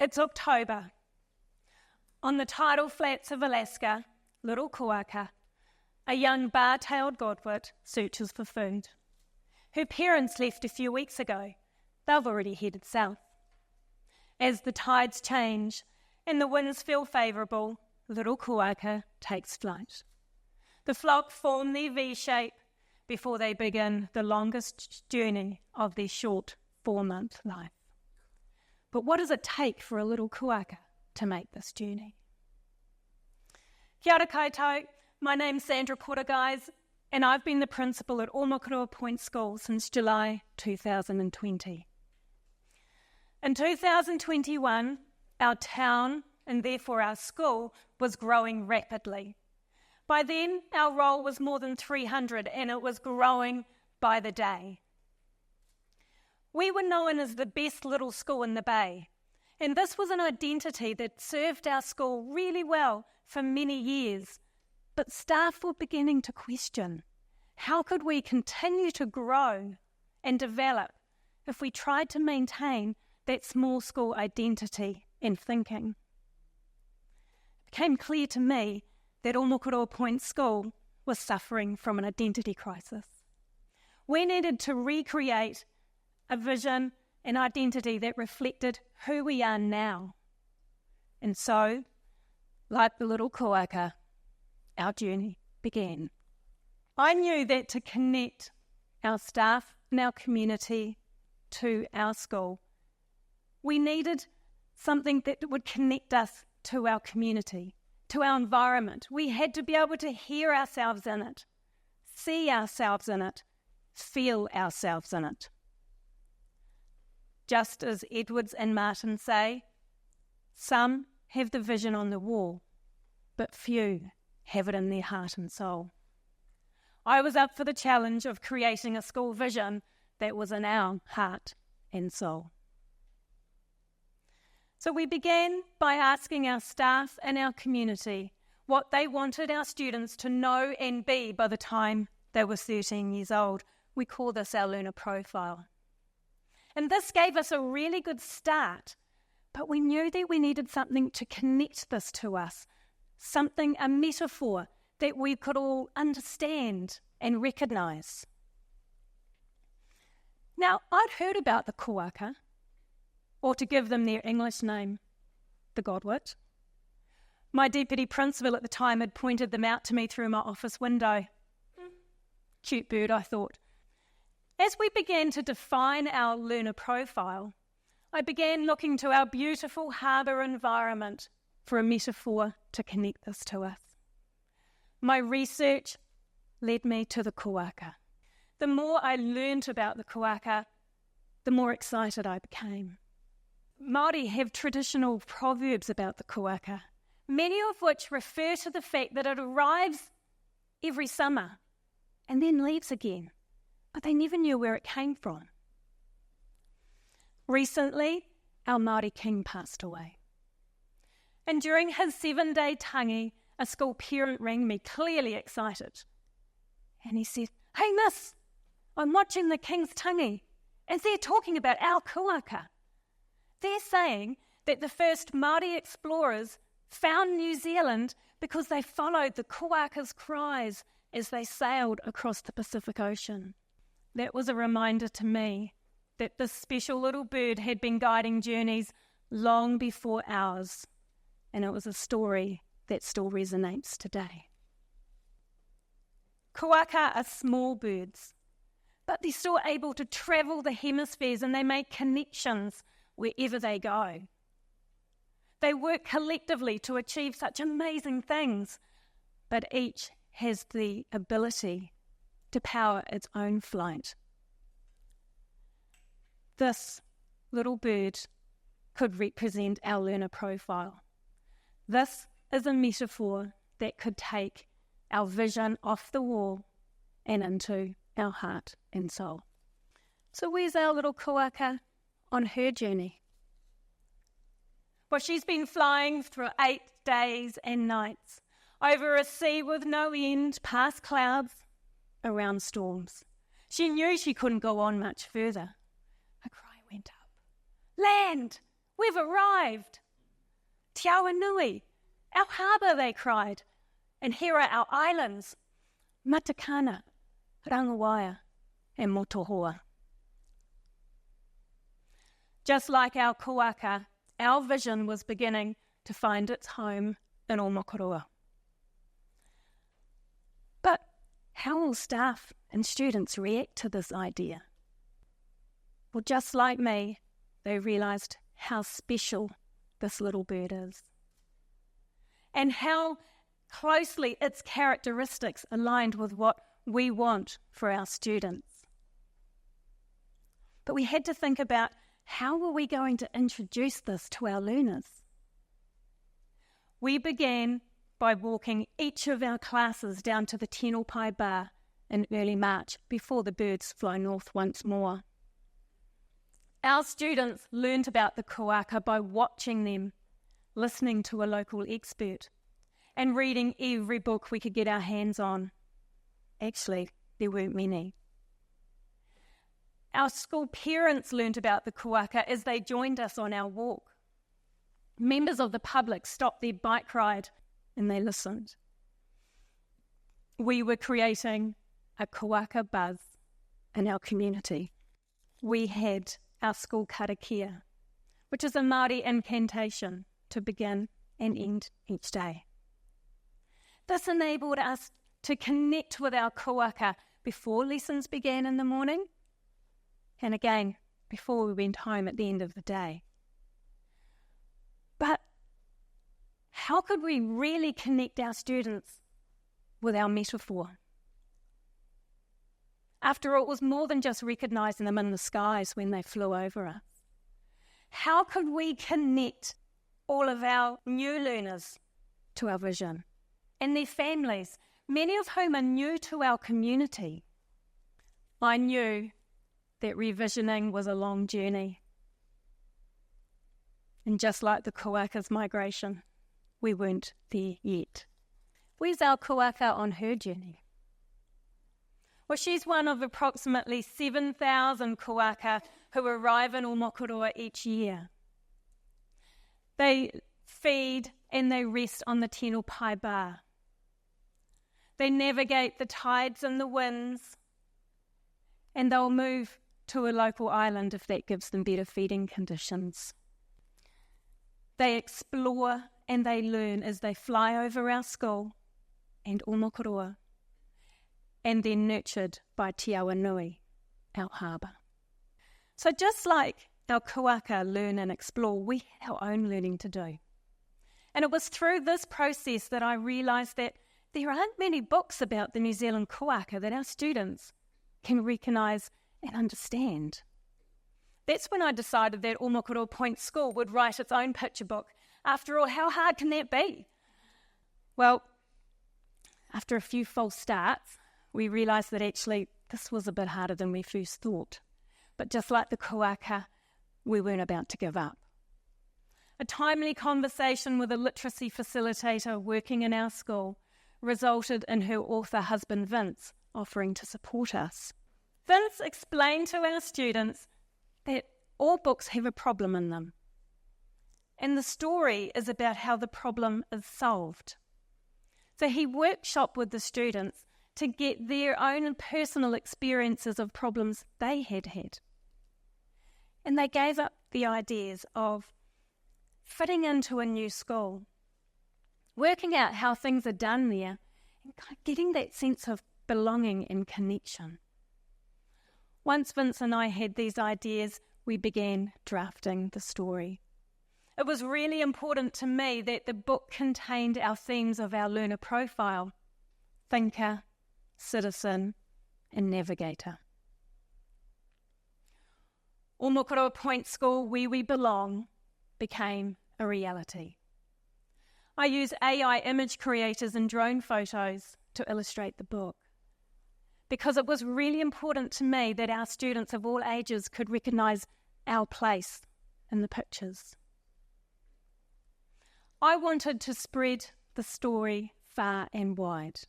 It's October. On the tidal flats of Alaska, little kuaka, a young bar-tailed godwit, searches for food. Her parents left a few weeks ago. They've already headed south. As the tides change and the winds feel favourable, little kuaka takes flight. The flock form their V-shape before they begin the longest journey of their short 4-month life. But what does it take for a little kuaka to make this journey? Kia ora koutou, my name's Sandra Portegys, and I've been the principal at Ōmokoroa Point School since July 2020. In 2021, our town, and therefore our school, was growing rapidly. By then, our roll was more than 300, and it was growing by the day. We were known as the best little school in the Bay, and this was an identity that served our school really well for many years. But staff were beginning to question, how could we continue to grow and develop if we tried to maintain that small school identity and thinking? It became clear to me that Ōmokoroa Point School was suffering from an identity crisis. We needed to recreate a vision and identity that reflected who we are now. And so, like the little kuaka, our journey began. I knew that to connect our staff and our community to our school, we needed something that would connect us to our community, to our environment. We had to be able to hear ourselves in it, see ourselves in it, feel ourselves in it. Just as Edwards and Martin say, some have the vision on the wall, but few have it in their heart and soul. I was up for the challenge of creating a school vision that was in our heart and soul. So we began by asking our staff and our community what they wanted our students to know and be by the time they were 13 years old. We call this our learner profile. And this gave us a really good start, but we knew that we needed something to connect this to us, something, a metaphor that we could all understand and recognise. Now, I'd heard about the kuaka, or to give them their English name, the godwit. My deputy principal at the time had pointed them out to me through my office window. Cute bird, I thought. As we began to define our learner profile, I began looking to our beautiful harbour environment for a metaphor to connect this to us. My research led me to the kuaka. The more I learnt about the kuaka, the more excited I became. Māori have traditional proverbs about the kuaka, many of which refer to the fact that it arrives every summer and then leaves again, but they never knew where it came from. Recently, our Māori king passed away. And during his 7-day tangi, a school parent rang me, clearly excited. And he said, "Hey miss, I'm watching the king's tangi, and they're talking about our kuaka. They're saying that the first Māori explorers found New Zealand because they followed the kuaka's cries as they sailed across the Pacific Ocean." That was a reminder to me that this special little bird had been guiding journeys long before ours, and it was a story that still resonates today. Kuaka are small birds, but they're still able to travel the hemispheres, and they make connections wherever they go. They work collectively to achieve such amazing things, but each has the ability to power its own flight. This little bird could represent our learner profile. This is a metaphor that could take our vision off the wall and into our heart and soul. So where's our little kuaka on her journey? Well, she's been flying through 8 days and nights, over a sea with no end, past clouds, around storms. She knew she couldn't go on much further. A cry went up. "Land! We've arrived! Te awa nui, our harbour, they cried. And here are our islands, Matakana, Rangawaia, and Motohoa. Just like our kuaka, our vision was beginning to find its home in Ōmokoroa. But how will staff and students react to this idea? Well, just like me, they realised how special this little bird is and how closely its characteristics aligned with what we want for our students. But we had to think about how were we going to introduce this to our learners? We began by walking each of our classes down to the Tino Pai Bar in early March before the birds fly north once more. Our students learned about the kuaka by watching them, listening to a local expert, and reading every book we could get our hands on. Actually, there weren't many. Our school parents learned about the kuaka as they joined us on our walk. Members of the public stopped their bike ride and they listened. We were creating a kuaka buzz in our community. We had our school karakia, which is a Māori incantation to begin and end each day. This enabled us to connect with our kuaka before lessons began in the morning and again before we went home at the end of the day. But how could we really connect our students with our metaphor? After all, it was more than just recognising them in the skies when they flew over us. How could we connect all of our new learners to our vision and their families, many of whom are new to our community? I knew that revisioning was a long journey. And just like the kuaka's migration, we weren't there yet. Where's our kuaka on her journey? Well, she's one of approximately 7,000 kuaka who arrive in Ōmokoroa each year. They feed and they rest on the Tino Pai Bar. They navigate the tides and the winds, and they'll move to a local island if that gives them better feeding conditions. They explore and they learn as they fly over our school and Ōmokoroa, and they're nurtured by Te Awa Nui, our harbour. So just like our kuaka learn and explore, we had our own learning to do. And it was through this process that I realised that there aren't many books about the New Zealand kuaka that our students can recognise and understand. That's when I decided that Ōmokoroa Point School would write its own picture book. After all, how hard can that be? Well, after a few false starts, we realised that actually this was a bit harder than we first thought. But just like the kuaka, we weren't about to give up. A timely conversation with a literacy facilitator working in our school resulted in her author husband Vince offering to support us. Vince explained to our students that all books have a problem in them. And the story is about how the problem is solved. So he workshopped with the students to get their own personal experiences of problems they had had. And they gave up the ideas of fitting into a new school, working out how things are done there, and getting that sense of belonging and connection. Once Vince and I had these ideas, we began drafting the story. It was really important to me that the book contained our themes of our learner profile: thinker, citizen, and navigator. Ōmokoroa Point School, Where We Belong, became a reality. I use AI image creators and drone photos to illustrate the book because it was really important to me that our students of all ages could recognise our place in the pictures. I wanted to spread the story far and wide.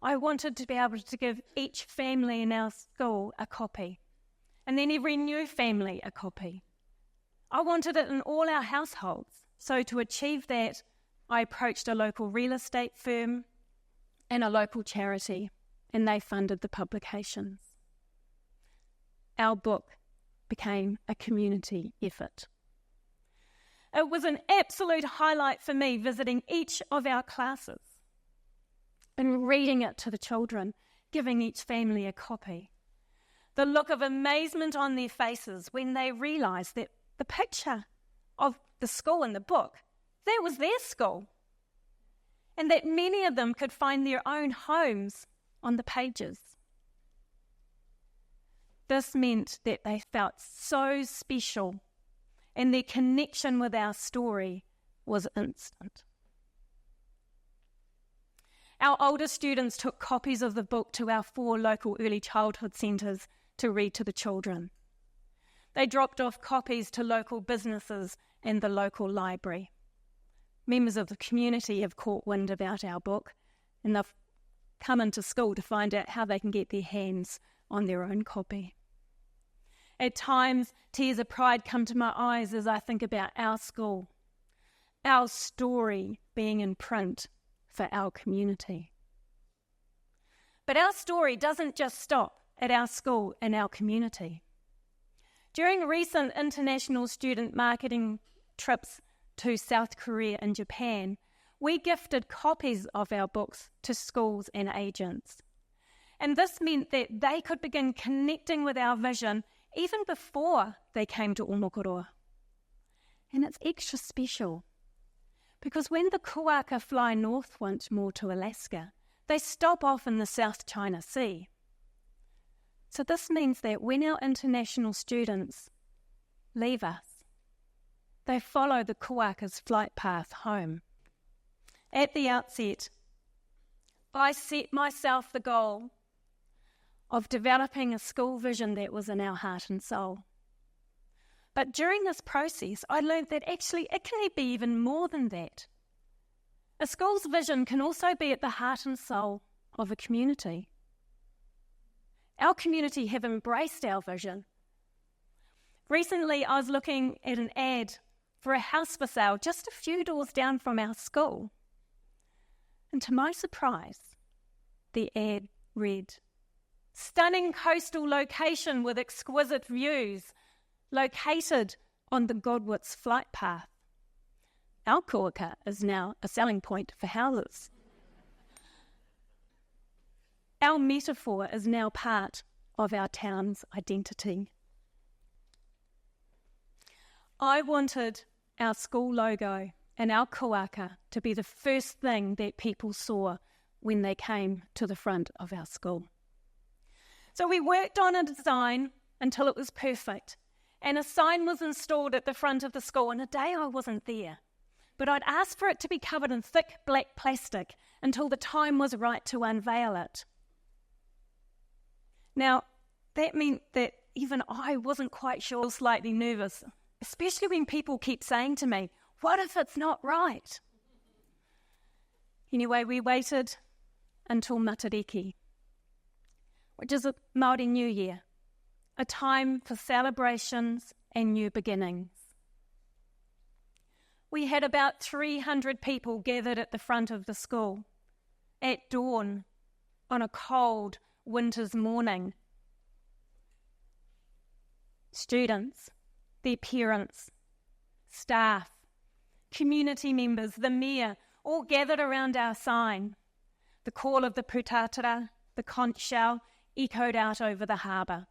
I wanted to be able to give each family in our school a copy, and then every new family a copy. I wanted it in all our households. So to achieve that, I approached a local real estate firm and a local charity, and they funded the publications. Our book became a community effort. It was an absolute highlight for me visiting each of our classes and reading it to the children, giving each family a copy. The look of amazement on their faces when they realised that the picture of the school in the book, that was their school, and that many of them could find their own homes on the pages. This meant that they felt so special, and their connection with our story was instant. Our older students took copies of the book to our 4 local early childhood centres to read to the children. They dropped off copies to local businesses and the local library. Members of the community have caught wind about our book, and they've come into school to find out how they can get their hands on their own copy. At times, tears of pride come to my eyes as I think about our school, our story being in print for our community. But our story doesn't just stop at our school and our community. During recent international student marketing trips to South Korea and Japan, we gifted copies of our books to schools and agents. And this meant that they could begin connecting with our vision even before they came to Ōmokoroa. And it's extra special because when the kuaka fly north once more to Alaska, they stop off in the South China Sea. So this means that when our international students leave us, they follow the kuaka's flight path home. At the outset, I set myself the goal of developing a school vision that was in our heart and soul. But during this process, I learned that actually it can be even more than that. A school's vision can also be at the heart and soul of a community. Our community have embraced our vision. Recently, I was looking at an ad for a house for sale just a few doors down from our school. And to my surprise, the ad read, "Stunning coastal location with exquisite views, located on the Godwit's flight path. Our kuaka is now a selling point for houses." Our metaphor is now part of our town's identity. I wanted our school logo and our kuaka to be the first thing that people saw when they came to the front of our school. So we worked on a design until it was perfect, and a sign was installed at the front of the school. And a day I wasn't there, but I'd asked for it to be covered in thick black plastic until the time was right to unveil it. Now, that meant that even I wasn't quite sure, slightly nervous, especially when people keep saying to me, "What if it's not right?" Anyway, we waited until Matariki, which is a Māori New Year, a time for celebrations and new beginnings. We had about 300 people gathered at the front of the school at dawn on a cold winter's morning. Students, their parents, staff, community members, the mayor, all gathered around our sign. The call of the putatara, the conch shell, echoed out over the harbour.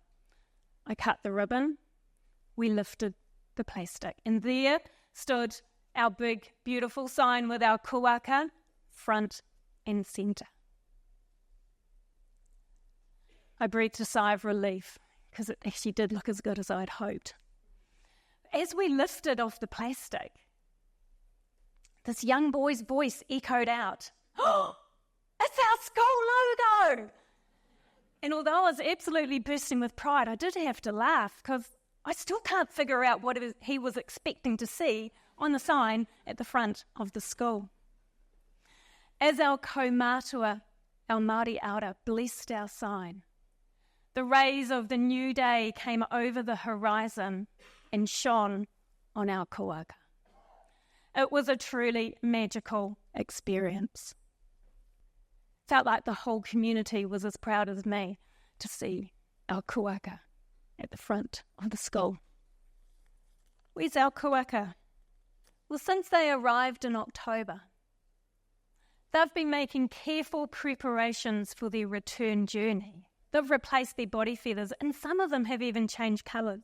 I cut the ribbon, we lifted the plastic, and there stood our big, beautiful sign with our kuaka front and centre. I breathed a sigh of relief because it actually did look as good as I'd hoped. As we lifted off the plastic, this young boy's voice echoed out, "Oh, it's our school logo!" And although I was absolutely bursting with pride, I did have to laugh because I still can't figure out what he was expecting to see on the sign at the front of the school. As our kaumātua, our Māori aura, blessed our sign, the rays of the new day came over the horizon and shone on our kuaka. It was a truly magical experience. Felt like the whole community was as proud as me to see our kuaka at the front of the school. Where's our kuaka? Well, since they arrived in October, they've been making careful preparations for their return journey. They've replaced their body feathers, and some of them have even changed colours.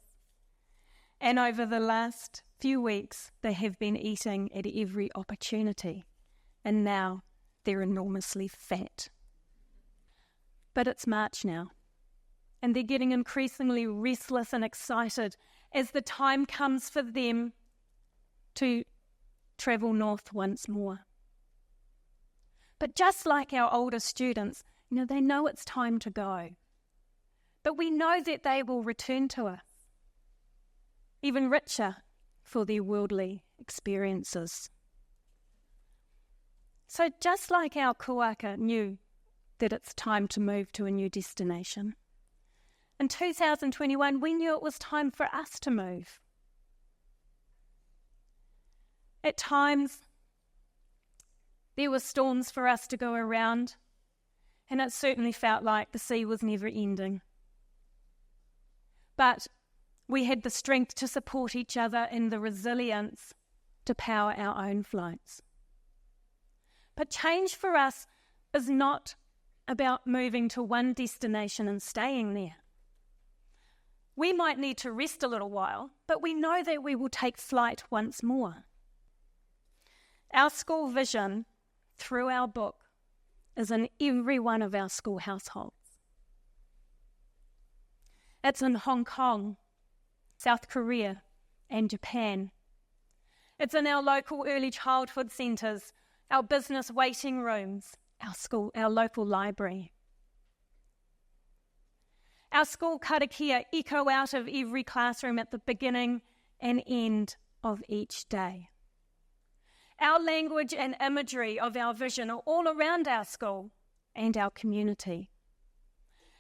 And over the last few weeks, they have been eating at every opportunity, and now they're enormously fat. But it's March now, and they're getting increasingly restless and excited as the time comes for them to travel north once more. But just like our older students, they know it's time to go. But we know that they will return to us, even richer for their worldly experiences. So just like our kuaka knew that it's time to move to a new destination, in 2021 we knew it was time for us to move. At times, there were storms for us to go around, and it certainly felt like the sea was never ending. But we had the strength to support each other and the resilience to power our own flights. But change for us is not about moving to one destination and staying there. We might need to rest a little while, but we know that we will take flight once more. Our school vision through our book is in every one of our school households. It's in Hong Kong, South Korea, and Japan. It's in our local early childhood centres, our business waiting rooms, our local library. Our school karakia echo out of every classroom at the beginning and end of each day. Our language and imagery of our vision are all around our school and our community.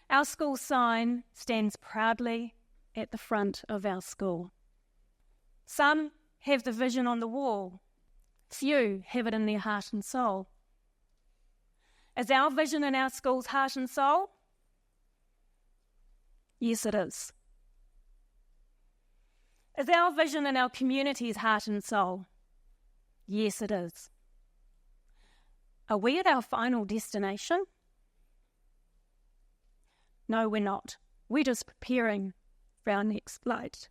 Our school sign stands proudly at the front of our school. Some have the vision on the wall. Few have it in their heart and soul. Is our vision in our school's heart and soul? Yes, it is. Is our vision in our community's heart and soul? Yes, it is. Are we at our final destination? No, we're not. We're just preparing for our next flight.